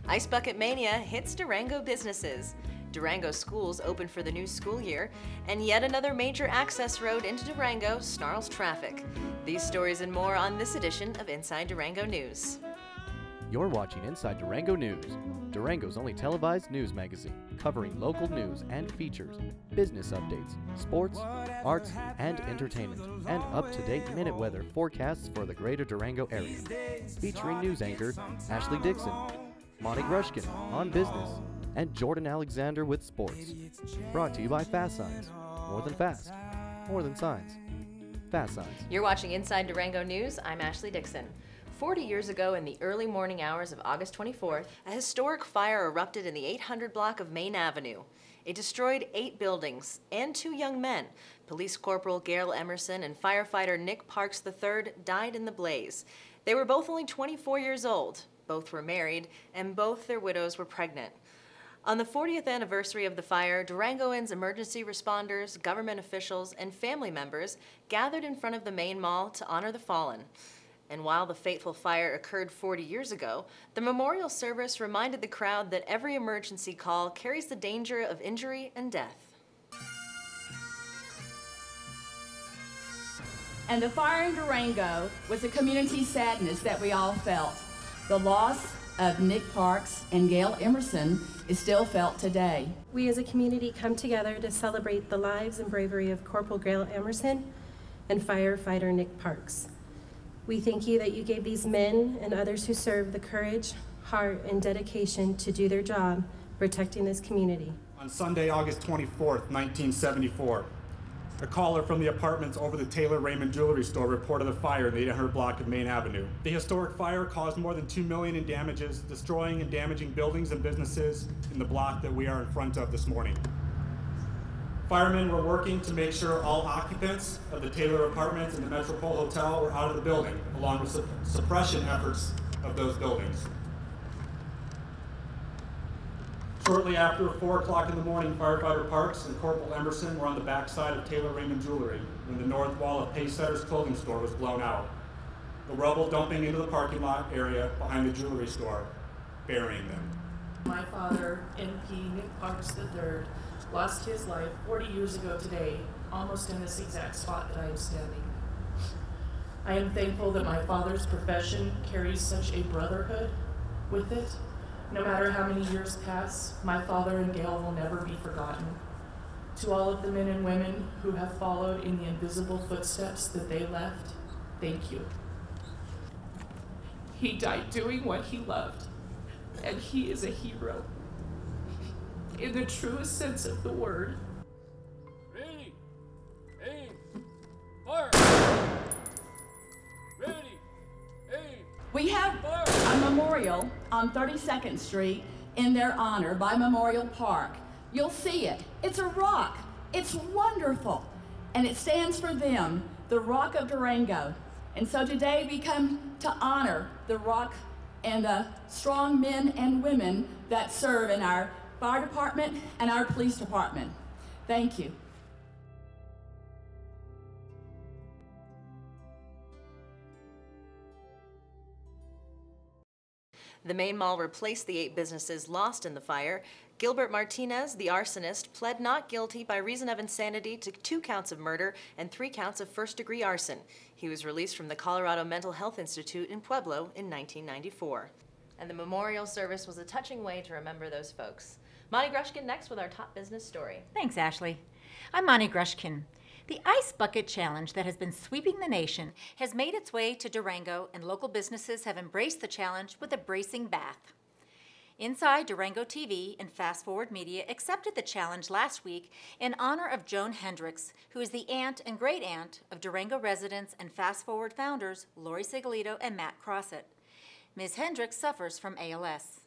Ice Bucket Mania hits Durango businesses. Durango schools open for the new school year, and yet another major access road into Durango snarls traffic. These stories and more on this edition of Inside Durango News. You're watching Inside Durango News, Durango's only televised news magazine, covering local news and features, business updates, sports, arts, and entertainment, and up-to-date minute weather forecasts for the greater Durango area. Featuring news anchor Ashley Dickson, Moni Grushkin on business, and Jordan Alexander with sports. Brought to you by Fast Signs. More than fast, more than signs. Fast Signs. You're watching Inside Durango News. I'm Ashley Dickson. 40 years ago, in the early morning hours of August 24th, a historic fire erupted in the 800 block of Main Avenue. It destroyed 8 buildings and 2 young men. Police Corporal Gail Emerson and firefighter Nick Parks III died in the blaze. They were both only 24 years old. Both were married, and both their widows were pregnant. On the 40th anniversary of the fire, Durangoans, emergency responders, government officials, and family members gathered in front of the main mall to honor the fallen. And while the fateful fire occurred 40 years ago, the memorial service reminded the crowd that every emergency call carries the danger of injury and death. And the fire in Durango was a community sadness that we all felt. The loss of Nick Parks and Gail Emerson is still felt today. We as a community come together to celebrate the lives and bravery of Corporal Gail Emerson and firefighter Nick Parks. We thank you that you gave these men and others who serve the courage, heart, and dedication to do their job protecting this community. On Sunday, August 24th, 1974, a caller from the apartments over the Taylor Raymond Jewelry Store reported a fire in the 800 block of Main Avenue. The historic fire caused more than $2 million in damages, destroying and damaging buildings and businesses in the block that we are in front of this morning. Firemen were working to make sure all occupants of the Taylor apartments and the Metropole Hotel were out of the building, along with suppression efforts of those buildings. Shortly after 4 o'clock in the morning, firefighter Parks and Corporal Emerson were on the backside of Taylor Raymond Jewelry when the north wall of Pacesetter's clothing store was blown out, the rubble dumping into the parking lot area behind the jewelry store, burying them. My father, NP Nick Parks III, lost his life 40 years ago today, almost in this exact spot that I am standing. I am thankful that my father's profession carries such a brotherhood with it. No matter how many years pass, my father and Gail will never be forgotten. To all of the men and women who have followed in the invisible footsteps that they left, thank you. He died doing what he loved, and he is a hero. In the truest sense of the word. Ready, aim, fire! Ready, aim, We have a memorial on 32nd Street in their honor by Memorial Park. You'll see it. It's a rock. It's wonderful. And it stands for them, the Rock of Durango. And so today we come to honor the rock and the strong men and women that serve in our fire department and our police department. Thank you. The main mall replaced the 8 businesses lost in the fire. Gilbert Martinez, the arsonist, pled not guilty by reason of insanity to 2 counts of murder and 3 counts of first-degree arson. He was released from the Colorado Mental Health Institute in Pueblo in 1994. And the memorial service was a touching way to remember those folks. Moni Grushkin next with our top business story. Thanks, Ashley. I'm Moni Grushkin. The Ice Bucket Challenge that has been sweeping the nation has made its way to Durango, and local businesses have embraced the challenge with a bracing bath. Inside Durango TV and Fast Forward Media accepted the challenge last week in honor of Joan Hendricks, who is the aunt and great-aunt of Durango residents and Fast Forward founders Lori Sigolito and Matt Crossett. Ms. Hendricks suffers from ALS.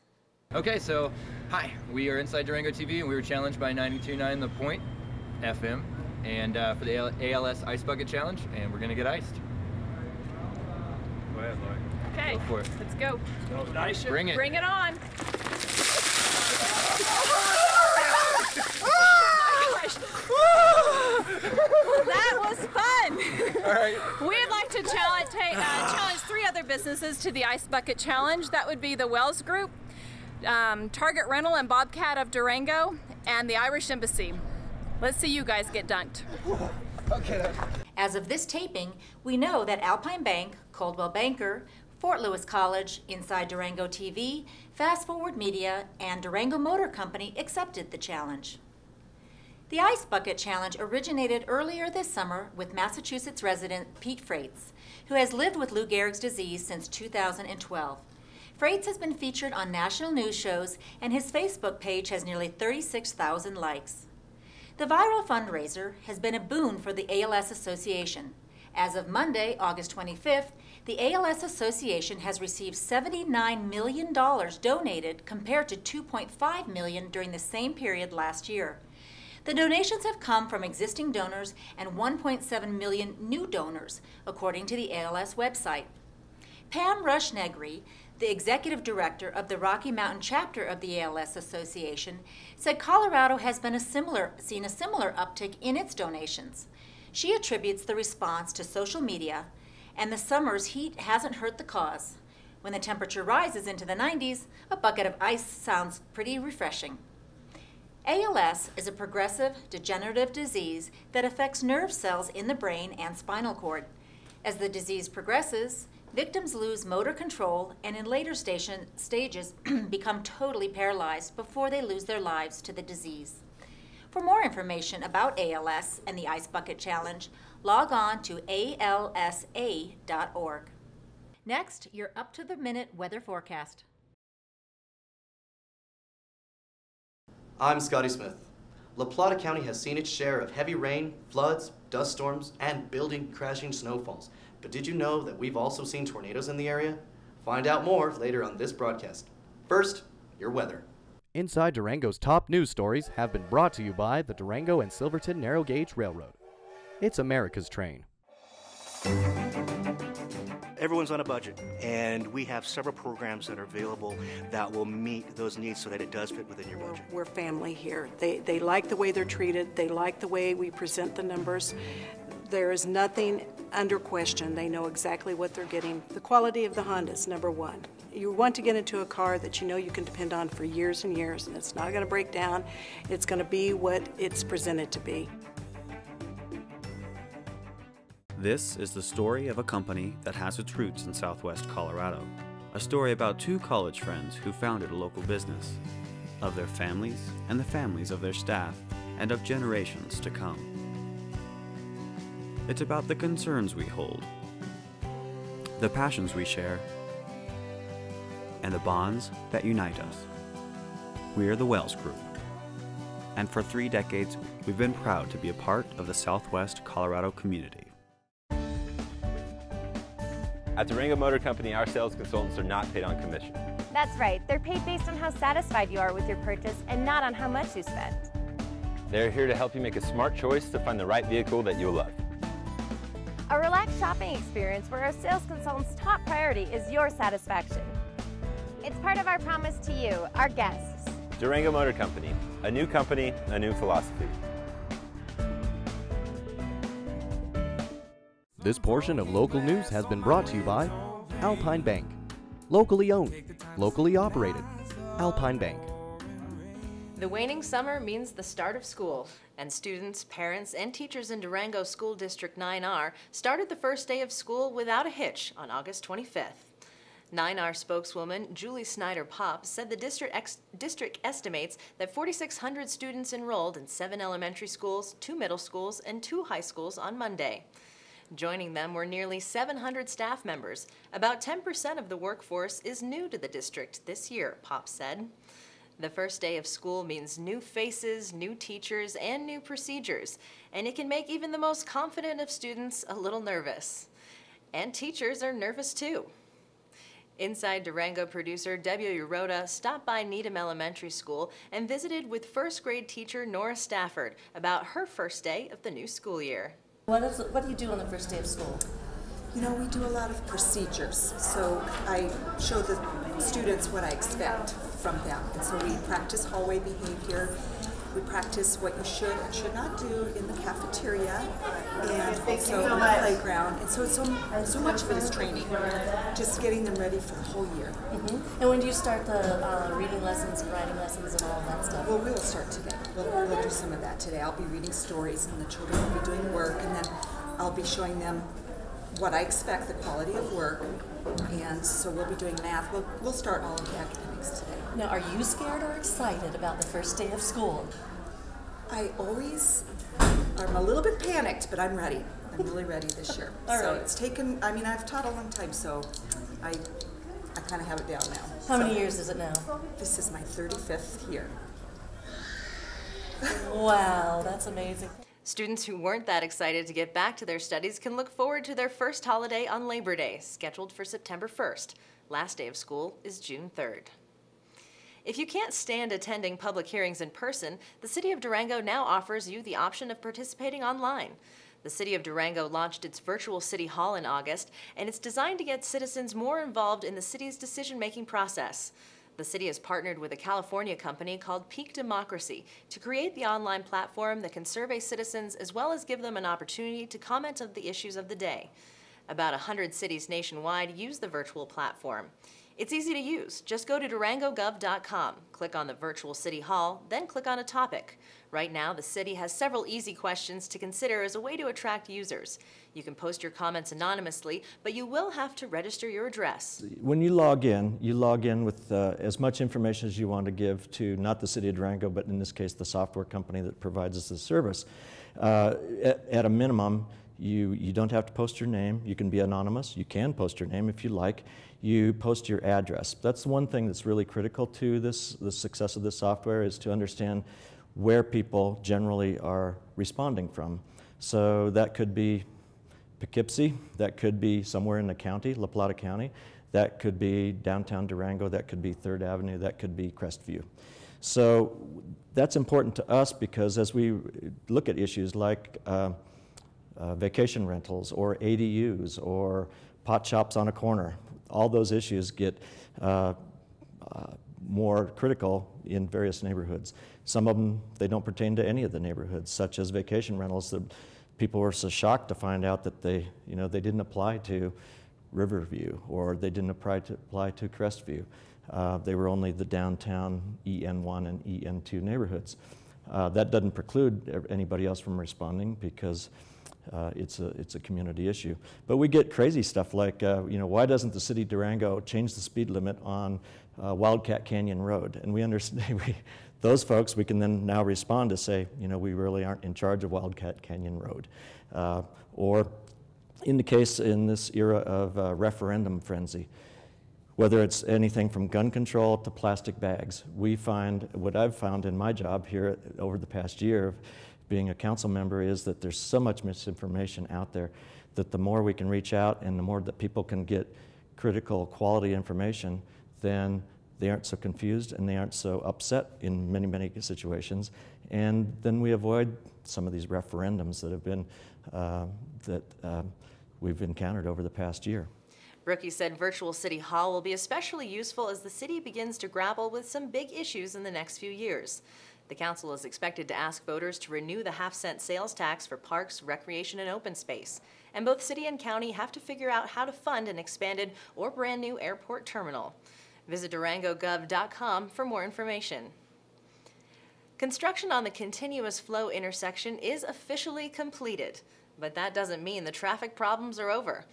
Okay, so hi, we are Inside Durango TV, and we were challenged by 92.9 The Point FM, and for the ALS Ice Bucket Challenge, and we're gonna get iced. Go ahead, Lori. Okay, go for it. Let's go. Nice. Bring it. Bring it on. That was fun. All right. We'd like to challenge 3 other businesses to the Ice Bucket Challenge. That would be the Wells Group, Target Rental and Bobcat of Durango, and the Irish Embassy. Let's see you guys get dunked. Okay. As of this taping, we know that Alpine Bank, Coldwell Banker, Fort Lewis College, Inside Durango TV, Fast Forward Media, and Durango Motor Company accepted the challenge. The Ice Bucket Challenge originated earlier this summer with Massachusetts resident Pete Freites, who has lived with Lou Gehrig's disease since 2012. Freites has been featured on national news shows, and his Facebook page has nearly 36,000 likes. The viral fundraiser has been a boon for the ALS Association. As of Monday, August 25th, the ALS Association has received $79 million donated compared to $2.5 million during the same period last year. The donations have come from existing donors and 1.7 million new donors, according to the ALS website. Pam Rush-Negri, the executive director of the Rocky Mountain chapter of the ALS Association, said Colorado has seen a similar uptick in its donations. She attributes the response to social media, and the summer's heat hasn't hurt the cause. When the temperature rises into the 90s, a bucket of ice sounds pretty refreshing. ALS is a progressive degenerative disease that affects nerve cells in the brain and spinal cord. As the disease progresses, victims lose motor control and in later stages become totally paralyzed before they lose their lives to the disease. For more information about ALS and the Ice Bucket Challenge, log on to alsa.org. Next, your up-to-the-minute weather forecast. I'm Scotty Smith. La Plata County has seen its share of heavy rain, floods, dust storms, and building crashing snowfalls. But did you know that we've also seen tornadoes in the area? Find out more later on this broadcast. First, your weather. Inside Durango's top news stories have been brought to you by the Durango and Silverton Narrow Gauge Railroad. It's America's train. Everyone's on a budget, and we have several programs that are available that will meet those needs so that it does fit within your budget. We're family here. They like the way they're treated. They like the way we present the numbers. There is nothing under question. They know exactly what they're getting. The quality of the Honda is number one. You want to get into a car that you know you can depend on for years and years, and it's not going to break down. It's going to be what it's presented to be. This is the story of a company that has its roots in Southwest Colorado. A story about two college friends who founded a local business, of their families and the families of their staff, and of generations to come. It's about the concerns we hold, the passions we share, and the bonds that unite us. We're the Wells Group. And for 3 decades, we've been proud to be a part of the Southwest Colorado community. At Durango Motor Company, our sales consultants are not paid on commission. That's right. They're paid based on how satisfied you are with your purchase and not on how much you spent. They're here to help you make a smart choice to find the right vehicle that you'll love. A relaxed shopping experience where our sales consultant's top priority is your satisfaction. It's part of our promise to you, our guests. Durango Motor Company, a new company, a new philosophy. This portion of local news has been brought to you by Alpine Bank. Locally owned, locally operated. Alpine Bank. The waning summer means the start of school, and students, parents, and teachers in Durango School District 9R started the first day of school without a hitch on August 25th. 9R spokeswoman Julie Snyder-Popp said the district estimates that 4,600 students enrolled in 7 elementary schools, 2 middle schools, and 2 high schools on Monday. Joining them were nearly 700 staff members. About 10% of the workforce is new to the district this year, Popp said. The first day of school means new faces, new teachers, and new procedures, and it can make even the most confident of students a little nervous. And teachers are nervous too. Inside Durango producer Debbie Urota stopped by Needham Elementary School and visited with first grade teacher Nora Stafford about her first day of the new school year. What do you do on the first day of school? You know, we do a lot of procedures, so I show the students what I expect from them. And so we practice hallway behavior, We practice what you should and should not do in the cafeteria and also in the playground. And so so much of it is training, just getting them ready for the whole year. And when do you start the reading lessons and writing lessons and all that stuff? Well, we'll start today. We'll do some of that today. I'll be reading stories and the children will be doing work, and then I'll be showing them what I expect, the quality of work, and so we'll be doing math. We'll start all of the academics today. Now, are you scared or excited about the first day of school? I'm a little bit panicked, but I'm ready. I'm really ready this year. So it's taken, I mean, I've taught a long time, so I kind of have it down now. How many years is it now? This is my 35th year. Wow, that's amazing. Students who weren't that excited to get back to their studies can look forward to their first holiday on Labor Day, scheduled for September 1st. Last day of school is June 3rd. If you can't stand attending public hearings in person, the City of Durango now offers you the option of participating online. The City of Durango launched its virtual City Hall in August, and it's designed to get citizens more involved in the city's decision-making process. The city has partnered with a California company called Peak Democracy to create the online platform that can survey citizens as well as give them an opportunity to comment on the issues of the day. About 100 cities nationwide use the virtual platform. It's easy to use. Just go to durangogov.com, click on the virtual City Hall, then click on a topic. Right now, the city has several easy questions to consider as a way to attract users. You can post your comments anonymously, but you will have to register your address. When you log in with as much information as you want to give to not the City of Durango, but in this case, the software company that provides us the service. At a minimum, you don't have to post your name. You can be anonymous. You can post your name if you like. You post your address. That's one thing that's really critical to the success of this software, is to understand where people generally are responding from. So that could be Poughkeepsie, that could be somewhere in the county, La Plata County, that could be downtown Durango, that could be 3rd Avenue, that could be Crestview. So that's important to us because as we look at issues like vacation rentals or ADUs or pot shops on a corner, all those issues get more critical in various neighborhoods. Some of them, they don't pertain to any of the neighborhoods, such as vacation rentals. That people were so shocked to find out that they didn't apply to Riverview or they didn't apply to Crestview. They were only the downtown EN1 and EN2 neighborhoods. That doesn't preclude anybody else from responding because it's a community issue. But we get crazy stuff like, why doesn't the City of Durango change the speed limit on Wildcat Canyon Road? And we understand, those folks, we can then now respond to say, we really aren't in charge of Wildcat Canyon Road. Or in the case in this era of referendum frenzy, whether it's anything from gun control to plastic bags, we find, what I've found in my job here over the past year of being a council member, is that there's so much misinformation out there that the more we can reach out and the more that people can get critical quality information, then they aren't so confused and they aren't so upset in many, many situations. And then we avoid some of these referendums that have been, we've encountered over the past year. Brookie said virtual City Hall will be especially useful as the city begins to grapple with some big issues in the next few years. The council is expected to ask voters to renew the half-cent sales tax for parks, recreation, and open space. And both city and county have to figure out how to fund an expanded or brand new airport terminal. Visit durangogov.com for more information. Construction on the continuous flow intersection is officially completed, but that doesn't mean the traffic problems are over.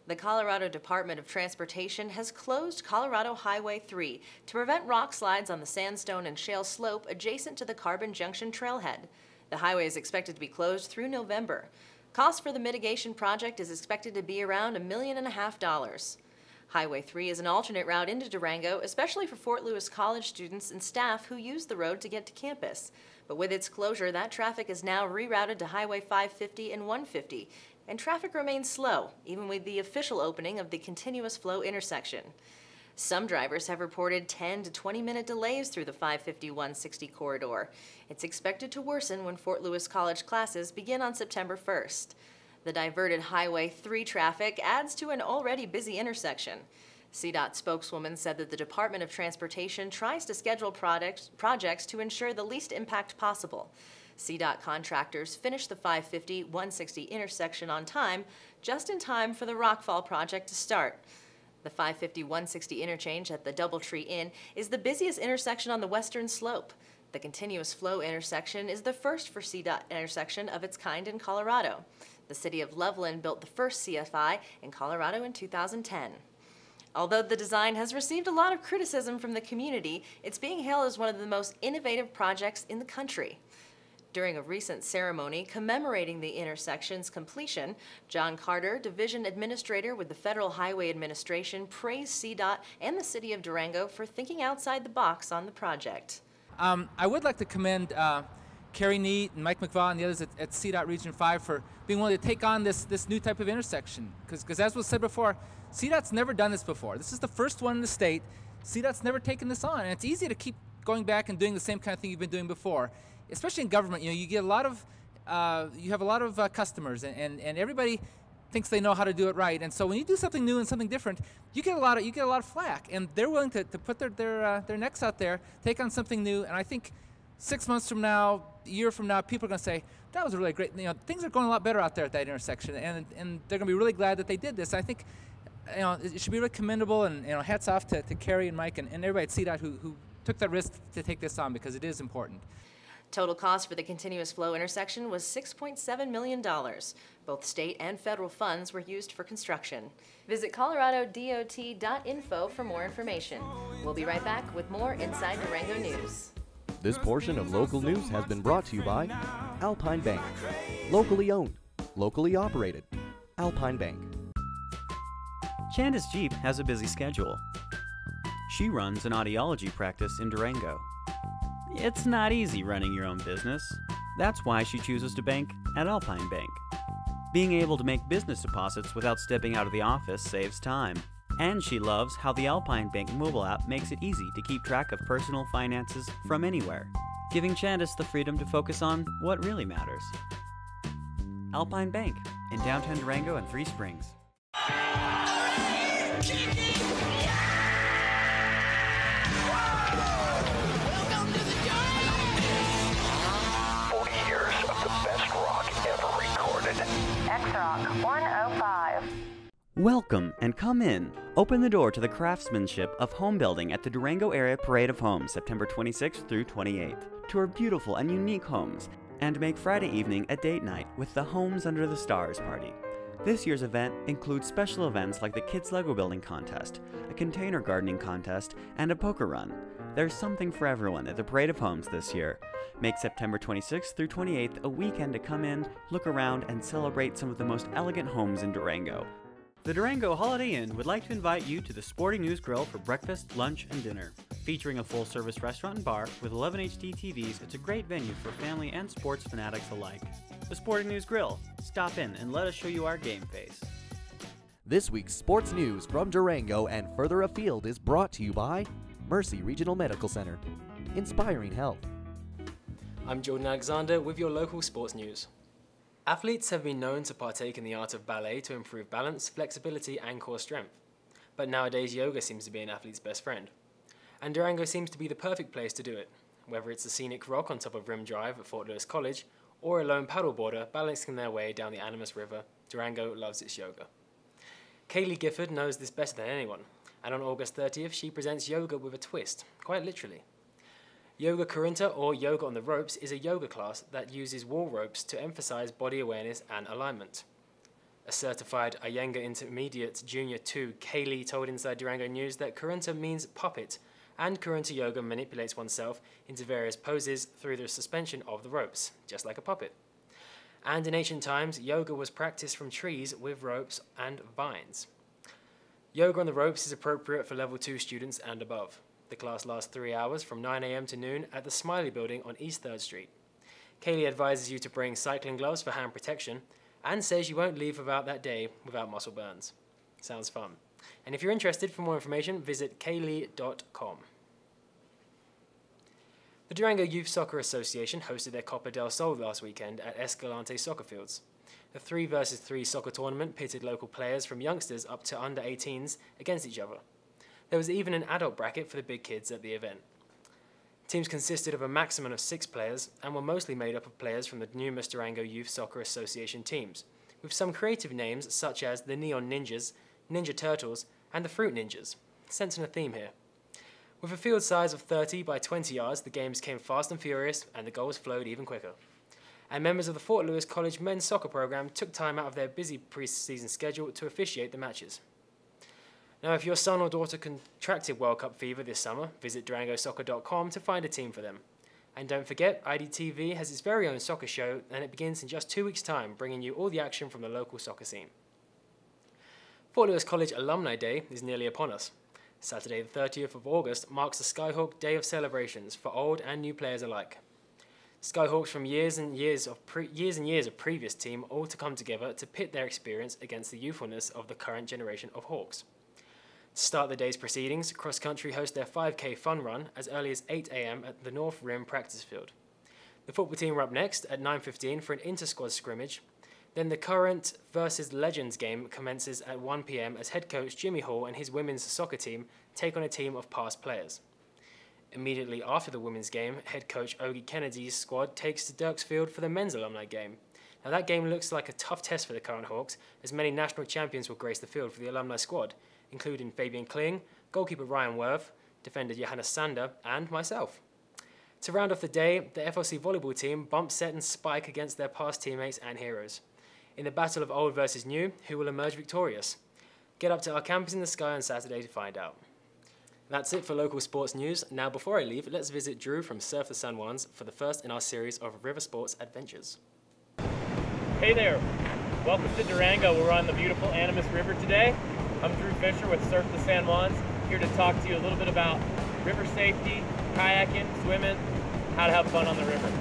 The Colorado Department of Transportation has closed Colorado Highway 3 to prevent rock slides on the sandstone and shale slope adjacent to the Carbon Junction trailhead. The highway is expected to be closed through November. Cost for the mitigation project is expected to be around $1.5 million. Highway 3 is an alternate route into Durango, especially for Fort Lewis College students and staff who use the road to get to campus. But with its closure, that traffic is now rerouted to Highway 550 and 150, and traffic remains slow, even with the official opening of the continuous flow intersection. Some drivers have reported 10 to 20-minute delays through the 550-160 corridor. It's expected to worsen when Fort Lewis College classes begin on September 1st. The diverted Highway 3 traffic adds to an already busy intersection. CDOT spokeswoman said that the Department of Transportation tries to schedule projects to ensure the least impact possible. CDOT contractors finished the 550-160 intersection on time, just in time for the Rockfall project to start. The 550-160 interchange at the Doubletree Inn is the busiest intersection on the western slope. The continuous flow intersection is the first for CDOT intersection of its kind in Colorado. The city of Loveland built the first CFI in Colorado in 2010. Although the design has received a lot of criticism from the community, it's being hailed as one of the most innovative projects in the country. During a recent ceremony commemorating the intersection's completion, John Carter, Division Administrator with the Federal Highway Administration, praised CDOT and the City of Durango for thinking outside the box on the project. I would like to commend Carrie Neat and Mike McVaugh and the others at CDOT Region 5 for being willing to take on this new type of intersection. Because as was said before, CDOT's never done this before. This is the first one in the state. CDOT's never taken this on, and it's easy to keep going back and doing the same kind of thing you've been doing before. Especially in government, you get a lot of, you have a lot of customers, and everybody thinks they know how to do it right. And so when you do something new and something different, you get a lot of flack, and they're willing to put their necks out there, take on something new. And I think 6 months from now, a year from now, people are going to say that was really great. Things are going a lot better out there at that intersection, and they're going to be really glad that they did this. I think it should be really commendable, and hats off to Carrie and Mike and everybody at CDOT who took that risk to take this on, because it is important. Total cost for the continuous flow intersection was $6.7 million. Both state and federal funds were used for construction. Visit coloradodot.info for more information. We'll be right back with more Inside Durango News. This portion of local news has been brought to you by Alpine Bank. Locally owned, locally operated. Alpine Bank. Candace Jeep has a busy schedule. She runs an audiology practice in Durango. It's not easy running your own business. That's why she chooses to bank at Alpine Bank. Being able to make business deposits without stepping out of the office saves time. And she loves how the Alpine Bank mobile app makes it easy to keep track of personal finances from anywhere, giving Candace the freedom to focus on what really matters. Alpine Bank in downtown Durango and Three Springs. 40 years of the best rock ever recorded. X-Rock 105. Welcome and come in. Open the door to the craftsmanship of home building at the Durango Area Parade of Homes, September 26th through 28th. Tour beautiful and unique homes and make Friday evening a date night with the Homes Under the Stars party. This year's event includes special events like the Kids Lego Building Contest, a container gardening contest, and a poker run. There's something for everyone at the Parade of Homes this year. Make September 26th through 28th a weekend to come in, look around, and celebrate some of the most elegant homes in Durango. The Durango Holiday Inn would like to invite you to the Sporting News Grill for breakfast, lunch, and dinner. Featuring a full-service restaurant and bar with 11 HD TVs, it's a great venue for family and sports fanatics alike. The Sporting News Grill. Stop in and let us show you our game face. This week's sports news from Durango and further afield is brought to you by Mercy Regional Medical Center, inspiring health. I'm Jordan Alexander with your local sports news. Athletes have been known to partake in the art of ballet to improve balance, flexibility, and core strength. But nowadays, yoga seems to be an athlete's best friend. And Durango seems to be the perfect place to do it. Whether it's a scenic rock on top of Rim Drive at Fort Lewis College, or a lone paddleboarder balancing their way down the Animas River, Durango loves its yoga. Kaylee Gifford knows this better than anyone, and on August 30th, she presents yoga with a twist, quite literally. Yoga Kurunta, or Yoga on the Ropes, is a yoga class that uses wall ropes to emphasize body awareness and alignment. A certified Iyengar Intermediate Junior 2, Kaylee told Inside Durango News that Kurunta means puppet, and Kurunta Yoga manipulates oneself into various poses through the suspension of the ropes, just like a puppet. And in ancient times, yoga was practiced from trees with ropes and vines. Yoga on the ropes is appropriate for level 2 students and above. The class lasts 3 hours from 9 a.m. to noon at the Smiley Building on East 3rd Street. Kaylee advises you to bring cycling gloves for hand protection and says you won't leave about that day without muscle burns. Sounds fun. And if you're interested, for more information, visit kaylee.com. The Durango Youth Soccer Association hosted their Copa del Sol last weekend at Escalante Soccer Fields. The 3 vs 3 soccer tournament pitted local players from youngsters up to under 18s against each other. There was even an adult bracket for the big kids at the event. Teams consisted of a maximum of 6 players and were mostly made up of players from the numerous Durango Youth Soccer Association teams, with some creative names such as the Neon Ninjas, Ninja Turtles, and the Fruit Ninjas, sensing a theme here. With a field size of 30 by 20 yards, the games came fast and furious, and the goals flowed even quicker. And members of the Fort Lewis College men's soccer program took time out of their busy pre-season schedule to officiate the matches. Now, if your son or daughter contracted World Cup fever this summer, visit durangosoccer.com to find a team for them. And don't forget, IDTV has its very own soccer show, and it begins in just 2 weeks' time, bringing you all the action from the local soccer scene. Fort Lewis College Alumni Day is nearly upon us. Saturday the 30th of August marks the Skyhawk Day of celebrations for old and new players alike. Skyhawks from years and years of previous team all to come together to pit their experience against the youthfulness of the current generation of Hawks. To start the day's proceedings, Cross Country host their 5K fun run as early as 8 AM at the North Rim practice field. The football team are up next at 9:15 for an inter-squad scrimmage. Then the current versus Legends game commences at 1 PM as head coach Jimmy Hall and his women's soccer team take on a team of past players. Immediately after the women's game, head coach Ogie Kennedy's squad takes to Dirksfield for the men's alumni game. Now that game looks like a tough test for the current Hawks, as many national champions will grace the field for the alumni squad, including Fabian Kling, goalkeeper Ryan Worth, defender Johannes Sander, and myself. To round off the day, the FLC volleyball team bump Set and Spike against their past teammates and heroes. In the battle of old versus new, who will emerge victorious? Get up to our campus in the sky on Saturday to find out. That's it for local sports news. Now before I leave, let's visit Drew from Surf the San Juans for the first in our series of river sports adventures. Hey there, welcome to Durango. We're on the beautiful Animas River today. I'm Drew Fisher with Surf the San Juans, here to talk to you a little bit about river safety, kayaking, swimming, how to have fun on the river.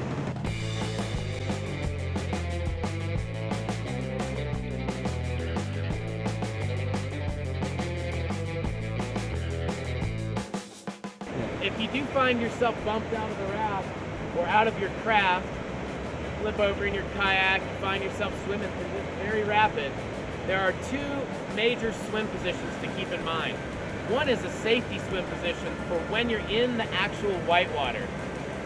If you do find yourself bumped out of the raft or out of your craft, flip over in your kayak, you find yourself swimming through this very rapid, there are 2 major swim positions to keep in mind. One is a safety swim position for when you're in the actual whitewater,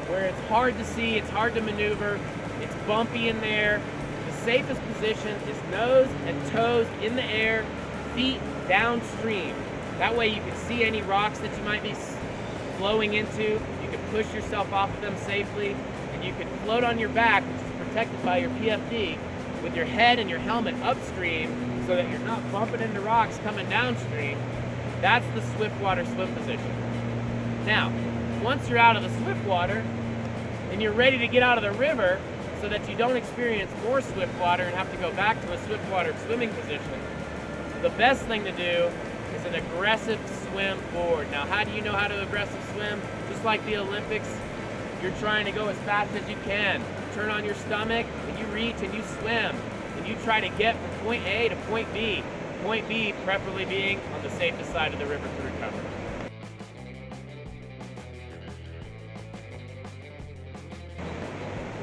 where it's hard to see, it's hard to maneuver, it's bumpy in there. The safest position is nose and toes in the air, feet downstream. That way you can see any rocks that you might be flowing into, you can push yourself off of them safely, and you can float on your back, which is protected by your PFD, with your head and your helmet upstream so that you're not bumping into rocks coming downstream. That's the swift water swim position. Now, once you're out of the swift water and you're ready to get out of the river so that you don't experience more swift water and have to go back to a swift water swimming position, the best thing to do is an aggressive swim forward. Now, how do you know how to aggressive swim? Just like the Olympics, you're trying to go as fast as you can. Turn on your stomach, and you reach and you swim. And you try to get from point A to point B. Point B preferably being on the safest side of the river to recover.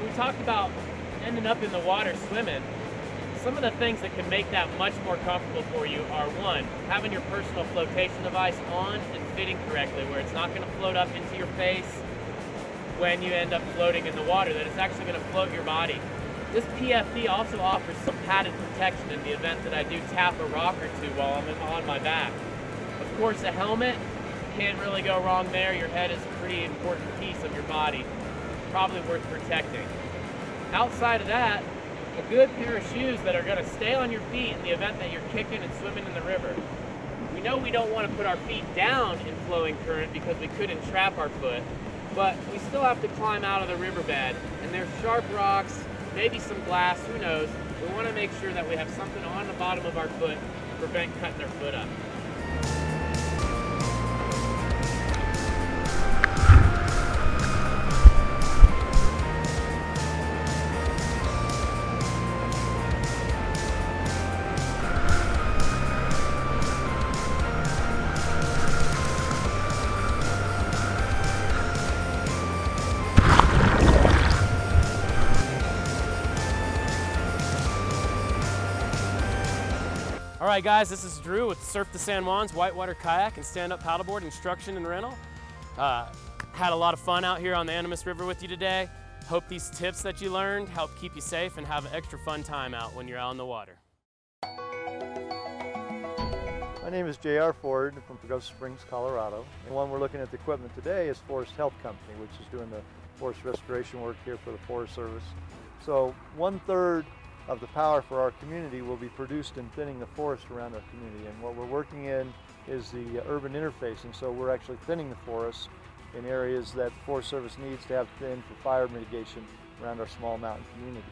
We talked about ending up in the water swimming. Some of the things that can make that much more comfortable for you are, 1, having your personal flotation device on and fitting correctly, where it's not going to float up into your face when you end up floating in the water, that it's actually going to float your body. This PFD also offers some padded protection in the event that I do tap a rock or two while I'm on my back. Of course, a helmet, can't really go wrong there. Your head is a pretty important piece of your body, probably worth protecting. Outside of that, a good pair of shoes that are going to stay on your feet in the event that you're kicking and swimming in the river. We know we don't want to put our feet down in flowing current because we could entrap our foot, but we still have to climb out of the riverbed, and there's sharp rocks, maybe some glass, who knows. We want to make sure that we have something on the bottom of our foot to prevent cutting our foot up. All right, guys, this is Drew with Surf to San Juan's Whitewater Kayak and Stand-Up Paddleboard Instruction and Rental. Had a lot of fun out here on the Animas River with you today. Hope these tips that you learned help keep you safe and have an extra fun time out when you're out on the water. My name is J.R. Ford from Pagosa Springs, Colorado. The one we're looking at the equipment today is Forest Health Company, which is doing the forest restoration work here for the Forest Service. So 1/3 of the power for our community will be produced in thinning the forest around our community. And what we're working in is the urban interface. And so we're actually thinning the forest in areas that the Forest Service needs to have thinned for fire mitigation around our small mountain communities.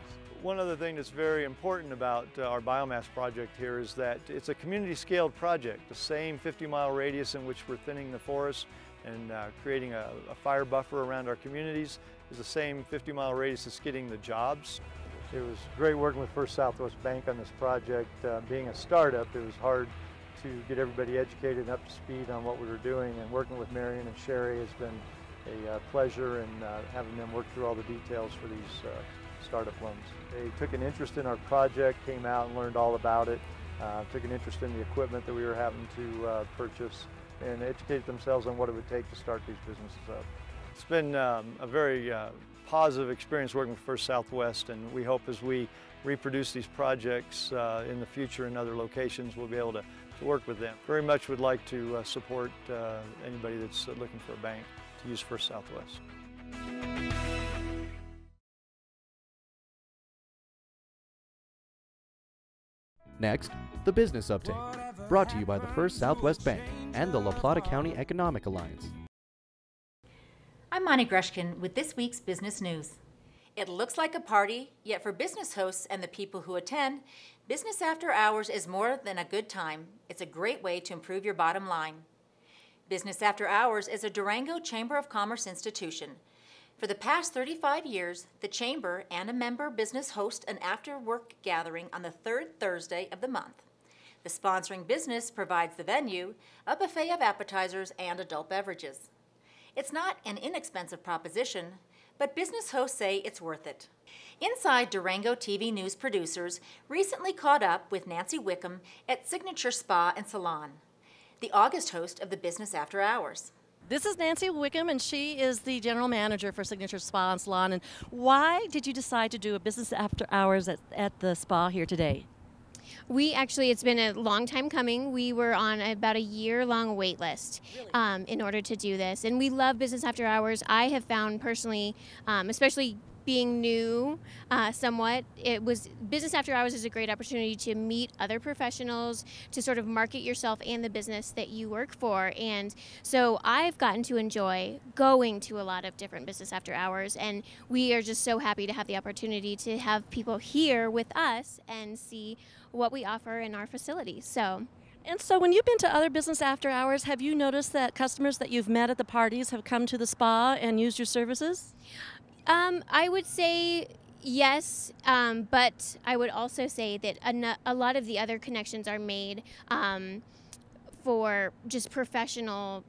One other thing that's very important about our biomass project here is that it's a community-scaled project. The same 50-mile radius in which we're thinning the forest and creating a fire buffer around our communities is the same 50-mile radius that's getting the jobs. It was great working with First Southwest Bank on this project. Being a startup, it was hard to get everybody educated and up to speed on what we were doing, and working with Marion and Sherry has been a pleasure, and having them work through all the details for these startup loans. They took an interest in our project, came out and learned all about it, took an interest in the equipment that we were having to purchase, and educated themselves on what it would take to start these businesses up. It's been a very positive experience working with First Southwest, and we hope as we reproduce these projects in the future in other locations, we'll be able to work with them. Very much would like to support anybody that's looking for a bank to use First Southwest. Next, the business update, brought to you by the First Southwest Bank and the La Plata County Economic Alliance. I'm Moni Grushkin with this week's business news. It looks like a party, yet for business hosts and the people who attend, business after hours is more than a good time. It's a great way to improve your bottom line. Business After Hours is a Durango Chamber of Commerce institution. For the past 35 years, the Chamber and a member business host an after-work gathering on the third Thursday of the month. The sponsoring business provides the venue, a buffet of appetizers, and adult beverages. It's not an inexpensive proposition, but business hosts say it's worth it. Inside Durango TV news producers recently caught up with Nancy Wickham at Signature Spa and Salon, the August host of the Business After Hours. This is Nancy Wickham, and she is the general manager for Signature Spa and Salon. And why did you decide to do a Business After Hours at the spa here today? It's been a long time coming. We were on about a year-long wait list in order to do this. And we love Business After Hours. I have found personally, especially being new somewhat, Business After Hours is a great opportunity to meet other professionals, to sort of market yourself and the business that you work for. And so I've gotten to enjoy going to a lot of different Business After Hours, and we are just so happy to have the opportunity to have people here with us and see what we offer in our facilities. And so when you've been to other Business After Hours, have you noticed that customers that you've met at the parties have come to the spa and used your services? I would say yes, but I would also say that a lot of the other connections are made for just professional,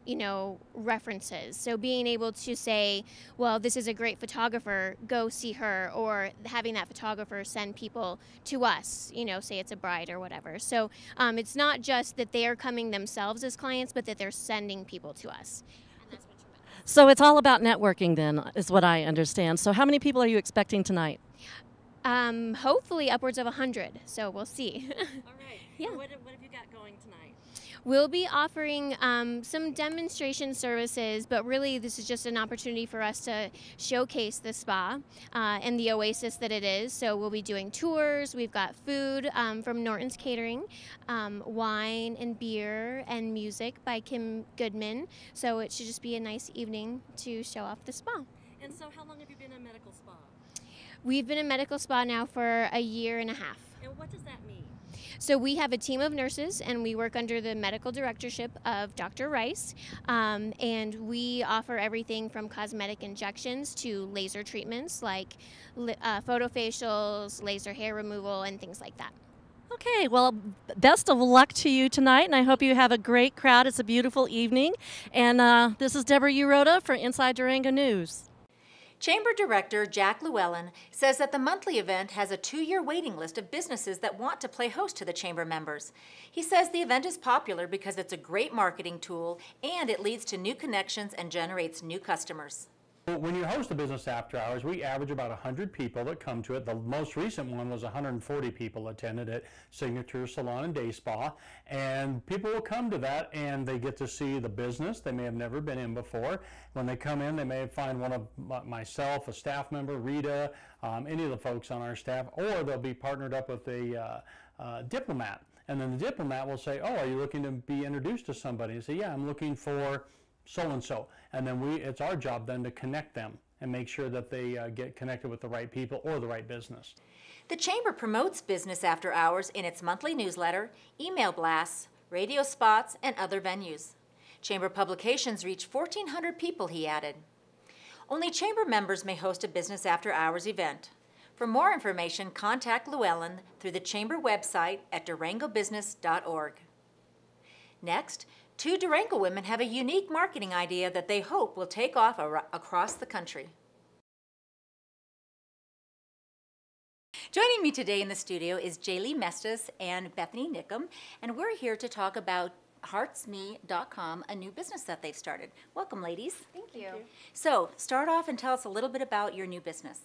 references. So being able to say, well, this is a great photographer, go see her, or having that photographer send people to us, say it's a bride or whatever. So it's not just that they are coming themselves as clients, but that they're sending people to us. So it's all about networking then, is what I understand. So how many people are you expecting tonight? Hopefully upwards of 100, so we'll see. All right. Yeah. What have you got going tonight? We'll be offering some demonstration services, but really this is just an opportunity for us to showcase the spa and the oasis that it is. So we'll be doing tours. We've got food from Norton's Catering, wine and beer and music by Kim Goodman. So it should just be a nice evening to show off the spa. And so how long have you been in a medical spa? We've been in medical spa now for a year and a half. And what does that mean? So we have a team of nurses, and we work under the medical directorship of Dr. Rice, and we offer everything from cosmetic injections to laser treatments like photofacials, laser hair removal, and things like that. Okay, well, best of luck to you tonight, and I hope you have a great crowd. It's a beautiful evening. And this is Deborah Urota for Inside Durango News. Chamber Director Jack Llewellyn says that the monthly event has a 2-year waiting list of businesses that want to play host to the Chamber members. He says the event is popular because it's a great marketing tool and it leads to new connections and generates new customers. When you host a business after hours, we average about 100 people that come to it. The most recent one was 140 people attended at Signature Salon and Day Spa. And people will come to that and they get to see the business they may have never been in before. When they come in, they may find one of myself, a staff member, Rita, any of the folks on our staff, or they'll be partnered up with a diplomat. And then the diplomat will say, oh, are you looking to be introduced to somebody? And say, yeah, I'm looking for so-and-so. And then it's our job then to connect them and make sure that they get connected with the right people or the right business. The Chamber promotes business after hours in its monthly newsletter, email blasts, radio spots, and other venues. Chamber publications reach 1,400 people, he added. Only Chamber members may host a business after hours event. For more information, contact Llewellyn through the Chamber website at durangobusiness.org. Next, 2 Durango women have a unique marketing idea that they hope will take off across the country. Joining me today in the studio is Jaylee Mestis and Bethany Nickum, and we're here to talk about heartsme.com, a new business that they've started. Welcome, ladies. Thank you. So, start off and tell us a little bit about your new business.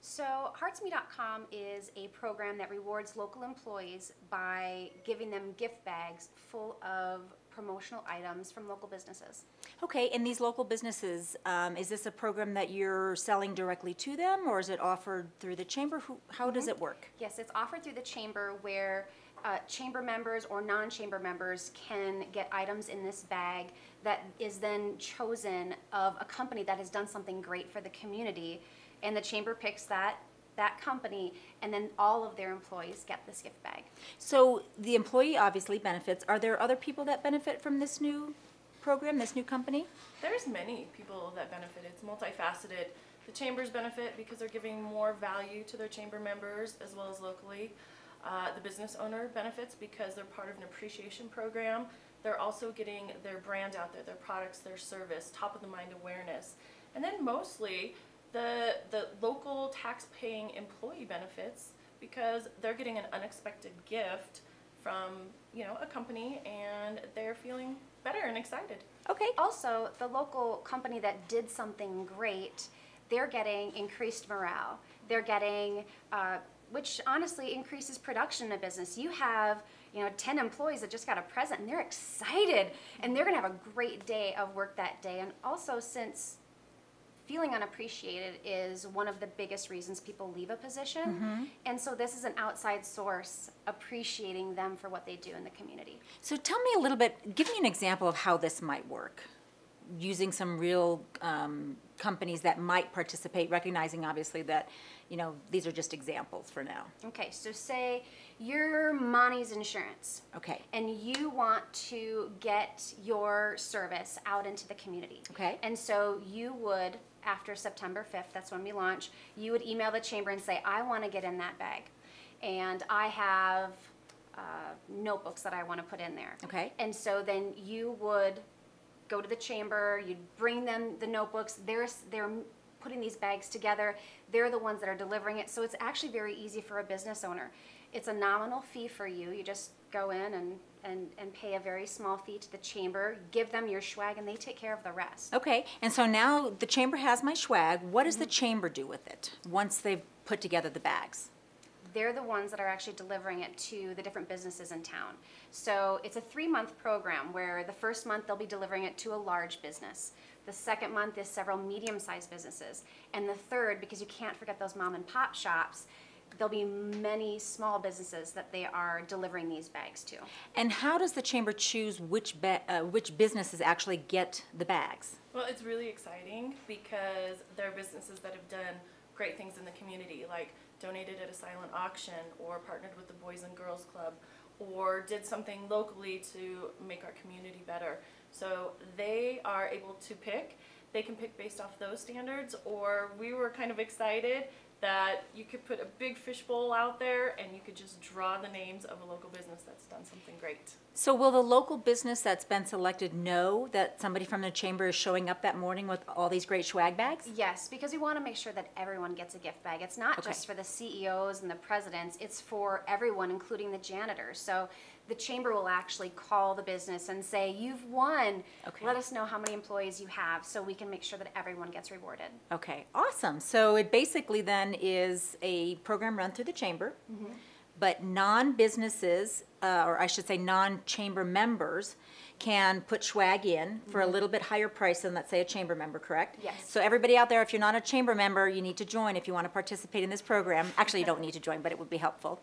So heartsme.com is a program that rewards local employees by giving them gift bags full of promotional items from local businesses. Okay, and these local businesses, is this a program that you're selling directly to them, or is it offered through the Chamber? How does it work? Yes, it's offered through the Chamber where Chamber members or non-Chamber members can get items in this bag that is then chosen of a company that has done something great for the community. And the Chamber picks that company, and then all of their employees get this gift bag. So the employee obviously benefits. Are there other people that benefit from this new program, this new company? There's many people that benefit. It's multifaceted. The Chambers benefit because they're giving more value to their Chamber members as well as locally. The business owner benefits because they're part of an appreciation program. They're also getting their brand out there, their products, their service, top of the mind awareness. And then mostly, the local tax-paying employee benefits because they're getting an unexpected gift from, a company, and they're feeling better and excited. Okay. Also, the local company that did something great, they're getting increased morale. They're getting, which honestly increases production in a business. You have 10 employees that just got a present and they're excited and they're gonna have a great day of work that day. And also, since feeling unappreciated is one of the biggest reasons people leave a position. And so this is an outside source appreciating them for what they do in the community. So tell me a little bit, give me an example of how this might work, using some real companies that might participate, recognizing obviously that, these are just examples for now. Okay, so say you're Moni's Insurance. Okay. And you want to get your service out into the community. Okay. And so you would, after September 5th, that's when we launch, you would email the Chamber and say, I want to get in that bag. And I have notebooks that I want to put in there. Okay. And so then you would go to the Chamber, you'd bring them the notebooks, they're putting these bags together, they're the ones that are delivering it, so it's actually very easy for a business owner. It's a nominal fee for you, you just go in and pay a very small fee to the Chamber, give them your swag, and they take care of the rest. Okay, and so now the Chamber has my swag. What does the Chamber do with it once they've put together the bags? They're the ones that are actually delivering it to the different businesses in town. So it's a 3-month program where the first month they'll be delivering it to a large business. The second month is several medium-sized businesses. And the third, because you can't forget those mom and pop shops, there'll be many small businesses that they are delivering these bags to. And how does the Chamber choose which businesses actually get the bags? Well, it's really exciting because there are businesses that have done great things in the community, like donated at a silent auction or partnered with the Boys and Girls Club or did something locally to make our community better. So they are able to pick they can pick based off those standards, or we were kind of excited that you could put a big fishbowl out there and you could just draw the names of a local business that's done something great. So will the local business that's been selected know that somebody from the chamber is showing up that morning with all these great swag bags? Yes, because we want to make sure that everyone gets a gift bag. It's not just for the CEOs and the presidents, it's for everyone, including the janitors. So the chamber will actually call the business and say, you've won. Let us know how many employees you have so we can make sure that everyone gets rewarded. Okay, awesome. So it basically then is a program run through the chamber, but non-businesses, or I should say non-chamber members, can put swag in for a little bit higher price than, let's say, a chamber member, correct? Yes. So everybody out there, if you're not a chamber member, you need to join if you want to participate in this program. Actually, you don't need to join, but it would be helpful.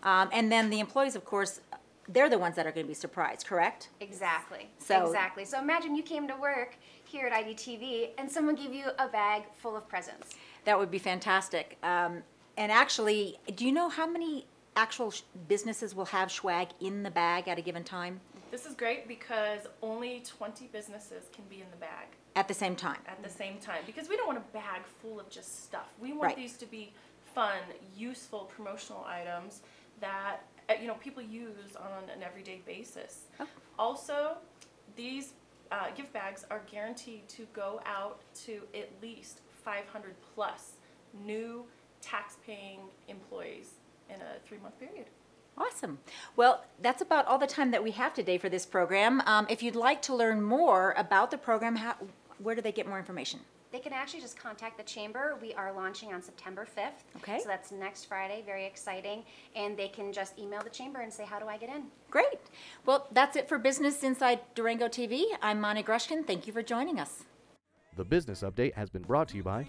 And then the employees, of course, they're the ones that are going to be surprised, correct? Exactly. So, exactly. So imagine you came to work here at IDTV and someone gave you a bag full of presents. That would be fantastic. And actually, do you know how many actual businesses will have swag in the bag at a given time? This is great because only 20 businesses can be in the bag. At the same time? At the same time, because we don't want a bag full of just stuff. We want these to be fun, useful promotional items that people use on an everyday basis. Also, these gift bags are guaranteed to go out to at least 500 plus new tax-paying employees in a 3-month period. Awesome. Well, that's about all the time that we have today for this program. If you'd like to learn more about the program, where do they get more information? They can actually just contact the chamber. We are launching on September 5th. Okay. So that's next Friday, very exciting. And they can just email the chamber and say, how do I get in? Great. Well, that's it for Business Inside Durango TV. I'm Moni Grushkin. Thank you for joining us. The business update has been brought to you by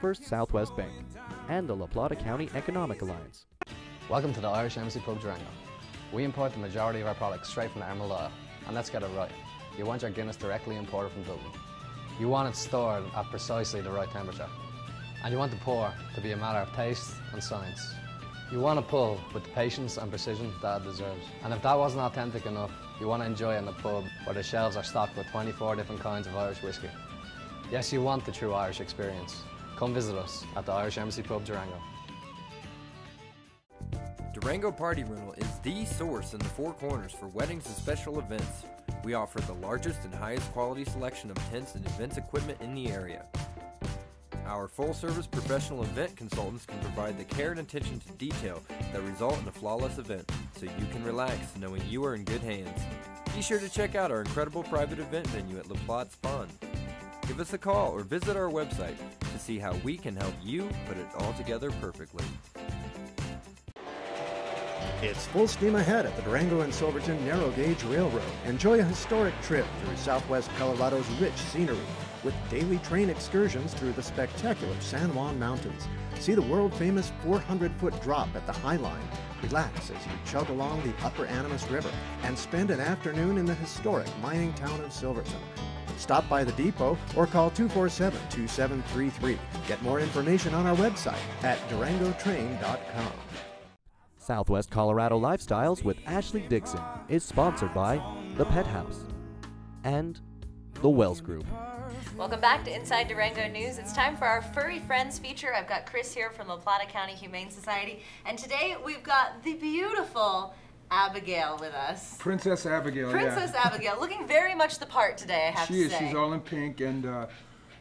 First Southwest Bank and the La Plata County Economic Alliance. Welcome to the Irish Embassy Pub Durango. We import the majority of our products straight from the Emerald Isle, and let's get it right. You want your Guinness directly imported from Dublin. You want it stored at precisely the right temperature. And you want the pour to be a matter of taste and science. You want a pull with the patience and precision that it deserves. And if that wasn't authentic enough, you want to enjoy it in a pub where the shelves are stocked with 24 different kinds of Irish whiskey. Yes, you want the true Irish experience. Come visit us at the Irish Embassy Pub Durango. Durango Party Rental is the source in the Four Corners for weddings and special events. We offer the largest and highest quality selection of tents and events equipment in the area. Our full-service professional event consultants can provide the care and attention to detail that result in a flawless event, so you can relax knowing you are in good hands. Be sure to check out our incredible private event venue at La Plata Spawn. Give us a call or visit our website to see how we can help you put it all together perfectly. It's full steam ahead at the Durango and Silverton Narrow Gauge Railroad. Enjoy a historic trip through southwest Colorado's rich scenery with daily train excursions through the spectacular San Juan Mountains. See the world-famous 400-foot drop at the High Line. Relax as you chug along the Upper Animas River and spend an afternoon in the historic mining town of Silverton. Stop by the depot or call 247-2733. Get more information on our website at durangotrain.com. Southwest Colorado Lifestyles with Ashley Dickson is sponsored by The Pet House and The Wells Group. Welcome back to Inside Durango News. It's time for our Furry Friends feature. I've got Chris here from La Plata County Humane Society, and today we've got the beautiful Abigail with us. Princess Abigail, Princess Abigail, looking very much the part today, I have to say. She is. She's all in pink, and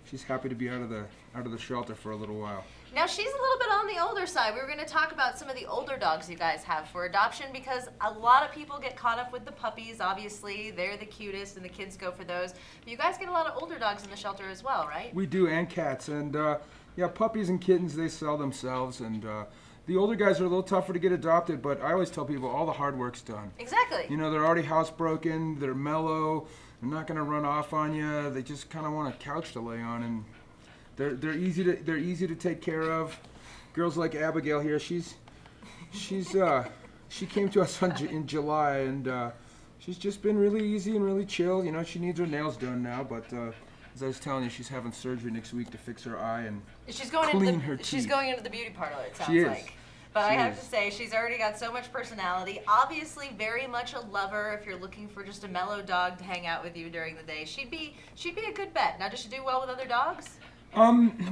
she's happy to be out of the shelter for a little while. Now, she's a little bit on the older side. We were going to talk about some of the older dogs you guys have for adoption because a lot of people get caught up with the puppies. Obviously, they're the cutest and the kids go for those. But you guys get a lot of older dogs in the shelter as well, right? We do, and cats. And yeah, puppies and kittens, they sell themselves. And the older guys are a little tougher to get adopted, but I always tell people all the hard work's done. Exactly. You know, they're already housebroken, they're mellow, they're not going to run off on you. They just kind of want a couch to lay on, and they're easy to take care of. Girls like Abigail here, she came to us in July, and she's just been really easy and really chill. You know, she needs her nails done now, but as I was telling you, she's having surgery next week to fix her eye and she's going clean into her teeth. She's going into the beauty parlor, it sounds She is. like. But I have to say, she's already got so much personality. Obviously, very much a lover. If you're looking for just a mellow dog to hang out with you during the day, she'd be a good bet. Now, does she do well with other dogs?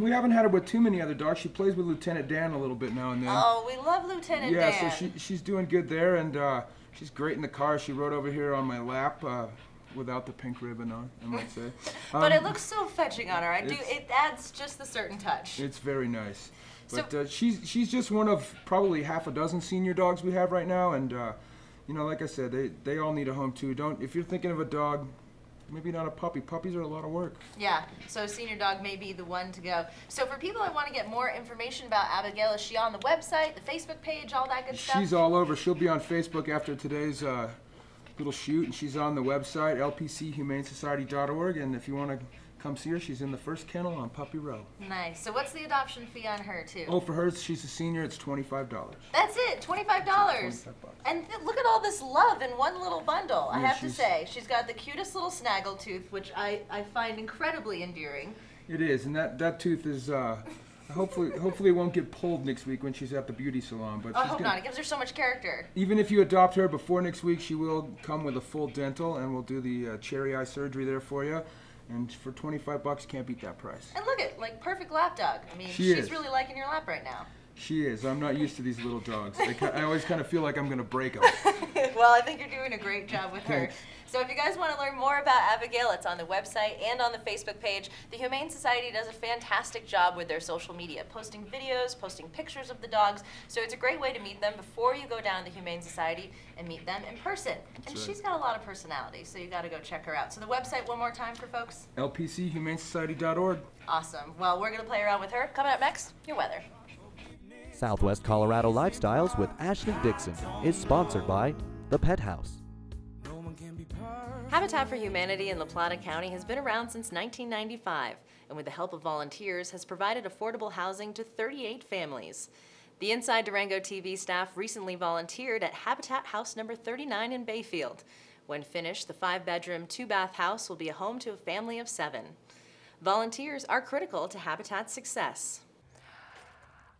We haven't had her with too many other dogs. She plays with Lieutenant Dan a little bit now and then. Oh, we love Lieutenant Dan. Yeah, so she's doing good there, and she's great in the car. She rode over here on my lap without the pink ribbon on, I might say. But it looks so fetching on her. It adds just a certain touch. It's very nice. But she's just one of probably half a dozen senior dogs we have right now, and you know, like I said, they all need a home too. If you're thinking of a dog, maybe not a puppy. Puppies are a lot of work. Yeah, so senior dog may be the one to go. So for people that want to get more information about Abigail, is she on the website, the Facebook page, all that good stuff? She's all over. She'll be on Facebook after today's little shoot, and she's on the website, lpchumanesociety.org, and if you want to come see her, she's in the first kennel on Puppy Row. Nice. So what's the adoption fee on her, too? Oh, for her, she's a senior, it's $25. That's it, $25. And look at all this love in one little bundle, I have to say. She's got the cutest little snaggletooth, which I find incredibly endearing. It is, and that tooth is, hopefully it won't get pulled next week when she's at the beauty salon. But I hope not, it gives her so much character. Even if you adopt her before next week, she will come with a full dental, and we'll do the cherry eye surgery there for you. And for $25, can't beat that price. And look at, like, perfect lap dog. I mean, she's really liking your lap right now. She is. I'm not used to these little dogs. I always kind of feel like I'm going to break them. Well, I think you're doing a great job with her. Thanks. So if you guys want to learn more about Abigail, it's on the website and on the Facebook page. The Humane Society does a fantastic job with their social media, posting videos, posting pictures of the dogs. So it's a great way to meet them before you go down to the Humane Society and meet them in person. And she's got a lot of personality, so you got to go check her out. So the website one more time for folks? lpchumanesociety.org. Awesome. Well, we're going to play around with her. Coming up next, your weather. Southwest Colorado Lifestyles with Ashley Dickson is sponsored by The Pet House. Habitat for Humanity in La Plata County has been around since 1995, and with the help of volunteers has provided affordable housing to 38 families. The Inside Durango TV staff recently volunteered at Habitat House number 39 in Bayfield. When finished, the 5-bedroom, 2-bath house will be a home to a family of 7. Volunteers are critical to Habitat's success.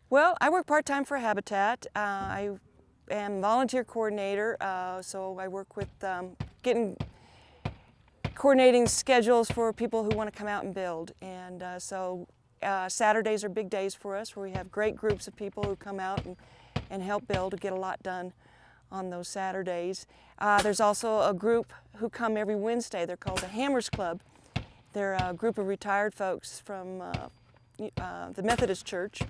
Well, I work part-time for Habitat. I am volunteer coordinator, so I work with coordinating schedules for people who want to come out and build. And so Saturdays are big days for us, where we have great groups of people who come out and help build, to get a lot done on those Saturdays. There's also a group who come every Wednesday. They're called the Hammers Club. They're a group of retired folks from the Methodist Church.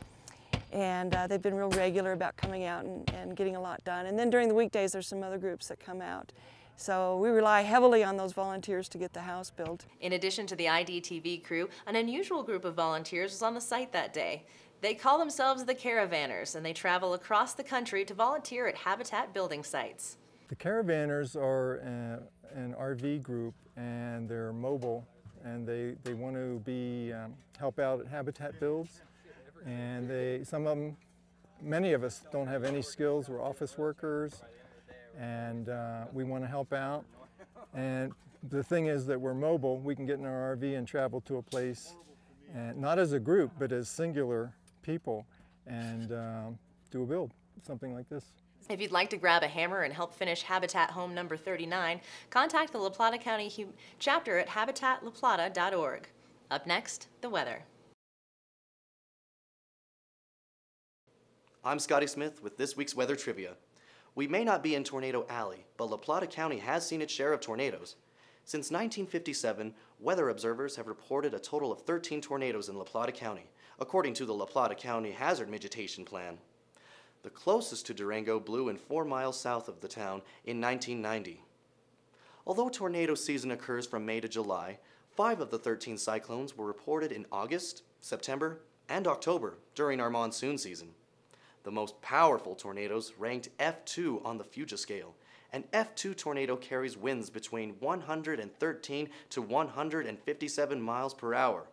And they've been real regular about coming out and getting a lot done. And then during the weekdays, there's some other groups that come out. So we rely heavily on those volunteers to get the house built. In addition to the IDTV crew, an unusual group of volunteers was on the site that day. They call themselves the Caravanners, and they travel across the country to volunteer at Habitat building sites. The Caravanners are an RV group, and they're mobile, and they want to help out at Habitat builds. And many of us don't have any skills. We're office workers, and we want to help out. And the thing is that we're mobile. We can get in our RV and travel to a place, and not as a group, but as singular people, and do a build, something like this. If you'd like to grab a hammer and help finish Habitat home number 39, contact the La Plata County chapter at habitatlaplata.org. Up next, the weather. I'm Scotty Smith with this week's weather trivia. We may not be in Tornado Alley, but La Plata County has seen its share of tornadoes. Since 1957, weather observers have reported a total of 13 tornadoes in La Plata County, according to the La Plata County Hazard Mitigation Plan. The closest to Durango blew in 4 miles south of the town in 1990. Although tornado season occurs from May to July, 5 of the 13 cyclones were reported in August, September, and October during our monsoon season. The most powerful tornadoes ranked F2 on the Fuji scale. An F2 tornado carries winds between 113 to 157 miles per hour.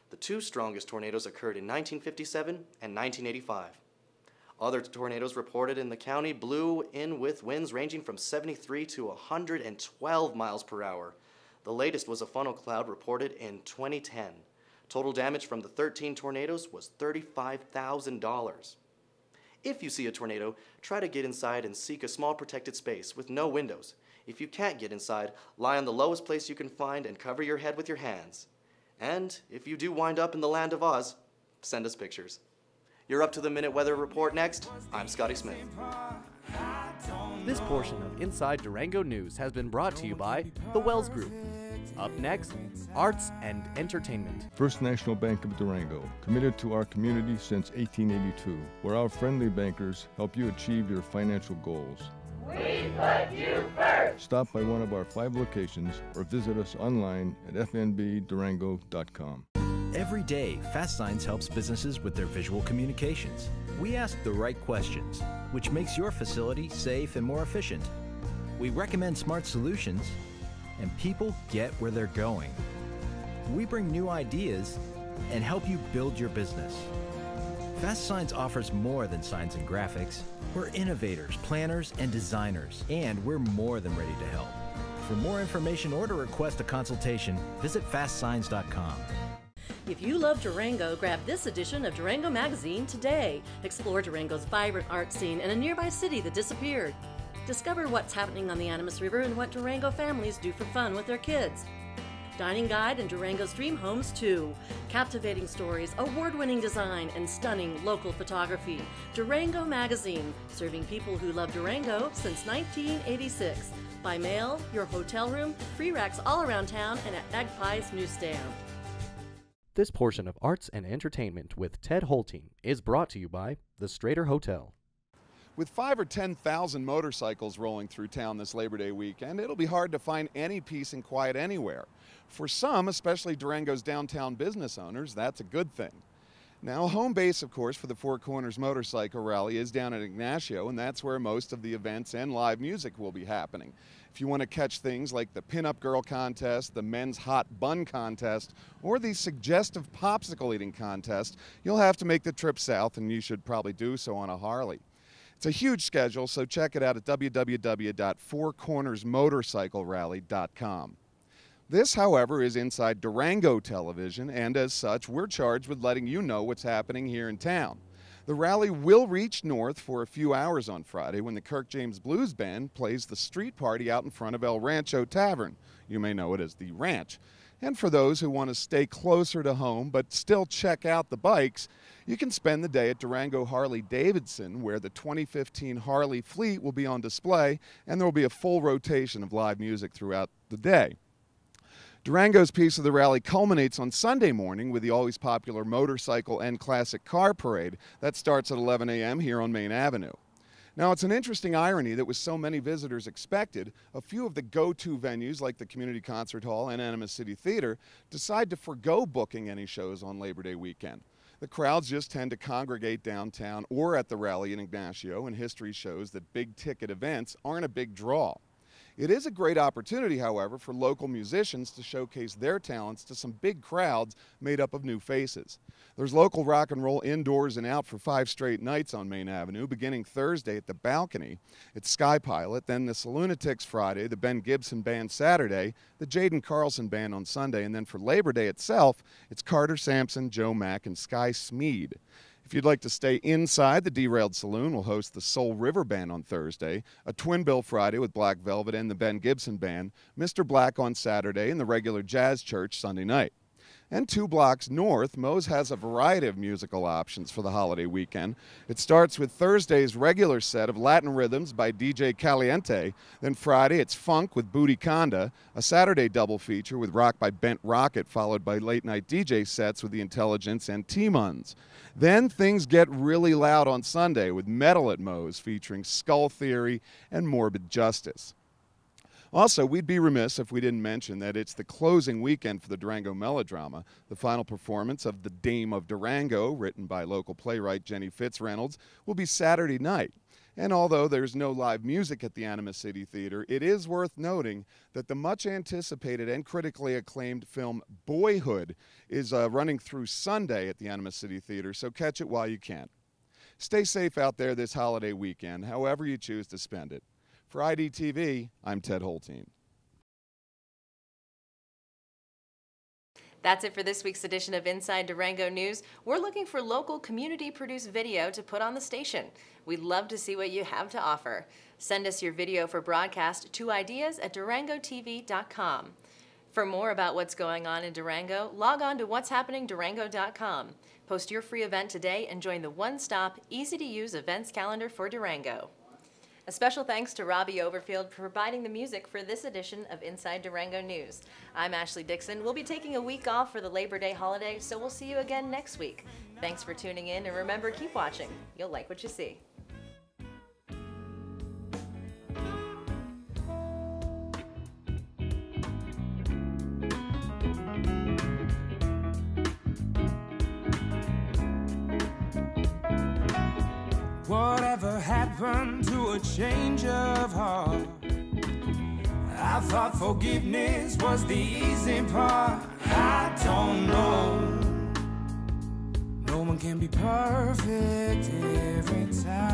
The 2 strongest tornadoes occurred in 1957 and 1985. Other tornadoes reported in the county blew in with winds ranging from 73 to 112 miles per hour. The latest was a funnel cloud reported in 2010. Total damage from the 13 tornadoes was $35,000. If you see a tornado, try to get inside and seek a small protected space with no windows. If you can't get inside, lie on the lowest place you can find and cover your head with your hands. And if you do wind up in the land of Oz, send us pictures. You're up to the Minute Weather Report next. I'm Scotty Smith. This portion of Inside Durango News has been brought to you by the Wells Group. Up next, arts and entertainment. First National Bank of Durango, committed to our community since 1882, where our friendly bankers help you achieve your financial goals. We put you first! Stop by one of our 5 locations or visit us online at fnbdurango.com. Every day, Fast Signs helps businesses with their visual communications. We ask the right questions, which makes your facility safe and more efficient. We recommend smart solutions, and people get where they're going. We bring new ideas and help you build your business. Fast Signs offers more than signs and graphics. We're innovators, planners, and designers, and we're more than ready to help. For more information or to request a consultation, visit fastsigns.com. If you love Durango, grab this edition of Durango Magazine today. Explore Durango's vibrant art scene in a nearby city that disappeared. Discover what's happening on the Animas River and what Durango families do for fun with their kids. Dining guide and Durango's dream homes too. Captivating stories, award-winning design, and stunning local photography. Durango Magazine, serving people who love Durango since 1986. By mail, your hotel room, free racks all around town, and at Magpie's newsstand. This portion of Arts and Entertainment with Ted Holting is brought to you by the Strater Hotel. With 5,000 or 10,000 motorcycles rolling through town this Labor Day weekend, it'll be hard to find any peace and quiet anywhere. For some, especially Durango's downtown business owners, that's a good thing. Now, home base, of course, for the Four Corners Motorcycle Rally is down at Ignacio, and that's where most of the events and live music will be happening. If you want to catch things like the Pinup Girl Contest, the Men's Hot Bun Contest, or the Suggestive Popsicle Eating Contest, you'll have to make the trip south, and you should probably do so on a Harley. It's a huge schedule, so check it out at www.fourcornersmotorcyclerally.com. This, however, is Inside Durango Television, and as such, we're charged with letting you know what's happening here in town. The rally will reach north for a few hours on Friday when the Kirk James Blues Band plays the street party out in front of El Rancho Tavern. You may know it as the Ranch. And for those who want to stay closer to home but still check out the bikes, you can spend the day at Durango Harley-Davidson, where the 2015 Harley fleet will be on display, and there will be a full rotation of live music throughout the day. Durango's piece of the rally culminates on Sunday morning with the always popular motorcycle and classic car parade. That starts at 11 a.m. here on Main Avenue. Now, it's an interesting irony that with so many visitors expected, a few of the go-to venues like the Community Concert Hall and Animas City Theater decide to forgo booking any shows on Labor Day weekend. The crowds just tend to congregate downtown or at the rally in Ignacio, and history shows that big-ticket events aren't a big draw. It is a great opportunity, however, for local musicians to showcase their talents to some big crowds made up of new faces. There's local rock and roll indoors and out for 5 straight nights on Main Avenue, beginning Thursday at the Balcony. It's Sky Pilot, then the Salunatics Friday, the Ben Gibson Band Saturday, the Jaden Carlson Band on Sunday, and then for Labor Day itself, it's Carter Sampson, Joe Mack, and Sky Smead. If you'd like to stay inside, the Derailed Saloon will host the Soul River Band on Thursday, a Twin Bill Friday with Black Velvet and the Ben Gibson Band, Mr. Black on Saturday, and the regular Jazz Church Sunday night. And 2 blocks north, Moe's has a variety of musical options for the holiday weekend. It starts with Thursday's regular set of Latin rhythms by DJ Caliente. Then Friday, it's funk with Booty Conda, a Saturday double feature with rock by Bent Rocket, followed by late-night DJ sets with The Intelligence and T-Muns. Then things get really loud on Sunday with metal at Moe's featuring Skull Theory and Morbid Justice. Also, we'd be remiss if we didn't mention that it's the closing weekend for the Durango Melodrama. The final performance of The Dame of Durango, written by local playwright Jenny Fitzreynolds, will be Saturday night. And although there's no live music at the Animas City Theater, it is worth noting that the much-anticipated and critically acclaimed film Boyhood is running through Sunday at the Animas City Theater, so catch it while you can. Stay safe out there this holiday weekend, however you choose to spend it. For IDTV, I'm Ted Holting. That's it for this week's edition of Inside Durango News. We're looking for local community-produced video to put on the station. We'd love to see what you have to offer. Send us your video for broadcast to ideas@durangotv.com. For more about what's going on in Durango, log on to what'shappeningdurango.com. Post your free event today and join the one-stop, easy-to-use events calendar for Durango. A special thanks to Robbie Overfield for providing the music for this edition of Inside Durango News. I'm Ashley Dickson. We'll be taking a week off for the Labor Day holiday, so we'll see you again next week. Thanks for tuning in, and remember, keep watching. You'll like what you see. Whatever happened to a change of heart? I thought forgiveness was the easy part. I don't know. No one can be perfect every time.